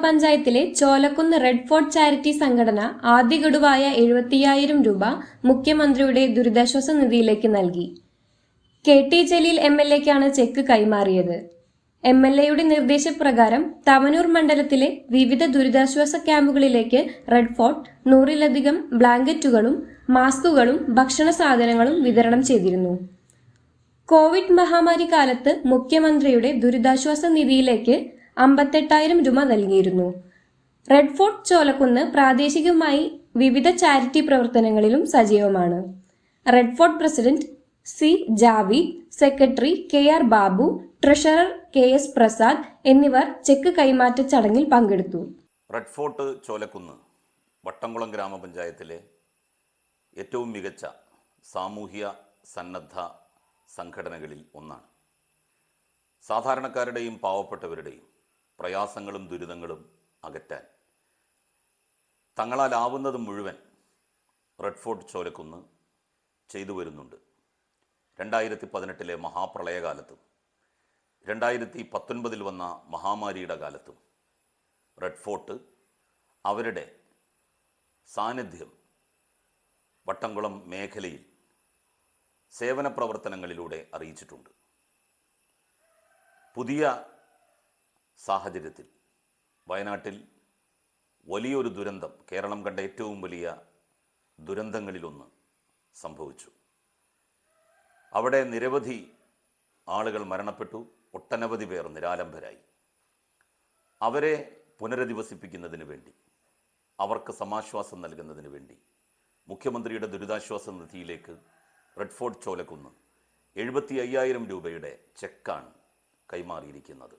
ഗ്രാമപഞ്ചായത്തിലെ ചോലക്കുന്ന് red fort charity സംഘടന ആദ്യ ഗഡുവായ 75,000 രൂപ മുഖ്യമന്ത്രിയുടെ ദുരിതാശ്വാസ നിധിയിലേക്ക് നൽകി. KT ജലീൽ MLAക്കാണ് ചെക്ക് കൈമാറിയത്. MLAയുടെ നിർദ്ദേശപ്രകാരം തവനൂർ മണ്ഡലത്തിലെ വിവിധ ദുരിതാശ്വാസ ക്യാമ്പുകളിലേക്ക് റെഡ് ഫോർട്ട് 100-ലധികം ബ്ലാങ്കറ്റുകളും മാസ്കുകളും ഭക്ഷണ സാധനങ്ങളും വിതരണം ചെയ്തിരുന്നു. കോവിഡ് മഹാമാരി കാലത്ത് മുഖ്യമന്ത്രിയുടെ ദുരിതാശ്വാസ നിധിയിലേക്ക് 58,000 രൂപ നൽകിയിരുന്നു. റെഡ് ഫോർട്ട് ചോലക്കുന്ന് പ്രാദേശികമായി വിവിധ ചാരിറ്റി പ്രവർത്തനങ്ങളിലും സജീവമാണ്. Red Fort president C. Javeed, secretary KR Babu, treasurer KS Prasad എന്നിവർ ചെക്ക് കൈമാറ്റ ചടങ്ങിൽ പങ്കെടുത്തു. റെഡ് ഫോർട്ട് ചോലക്കുന്ന് വട്ടംകുളം ഗ്രാമപഞ്ചായത്തിലെ ഏറ്റവും മികച്ച സാമൂഹ്യ സന്നദ്ധ സംഘടനകളിൽ ഒന്നാണ്. സാധാരണക്കാരുടെയും പാവപ്പെട്ടവരുടെയും പ്രയാസങ്ങളും ദുരിതങ്ങളും അകറ്റാൻ തങ്ങളാലാവുന്നത് മുഴുവൻ റെഡ് ഫോർട്ട് ചോലക്കുന്ന് ചെയ്തു വരുന്നുണ്ട്. 2018 മഹാപ്രളയകാലത്തും 2019 വന്ന മഹാമാരിയുടെ കാലത്തും റെഡ് ഫോർട്ട് അവരുടെ സാന്നിധ്യം വട്ടംകുളം മേഖലയിൽ സേവന പ്രവർത്തനങ്ങളിലൂടെ അറിയിച്ചിട്ടുണ്ട്. പുതിയ സാഹചര്യത്തിൽ വയനാട്ടിൽ വലിയൊരു ദുരന്തം, കേരളം കണ്ട ഏറ്റവും വലിയ ദുരന്തങ്ങളിലൊന്ന് സംഭവിച്ചു. അവിടെ നിരവധി ആളുകൾ മരണപ്പെട്ടു, ഒട്ടനവധി പേർ നിരാലംബരായി. അവരെ പുനരധിവസിപ്പിക്കുന്നതിന് വേണ്ടി, അവർക്ക് സമാശ്വാസം നൽകുന്നതിന് വേണ്ടി മുഖ്യമന്ത്രിയുടെ ദുരിതാശ്വാസ നിധിയിലേക്ക് റെഡ് ഫോർട്ട് ചോലക്കുന്ന് 75,000 രൂപയുടെ ചെക്കാണ് കൈമാറിയിരിക്കുന്നത്.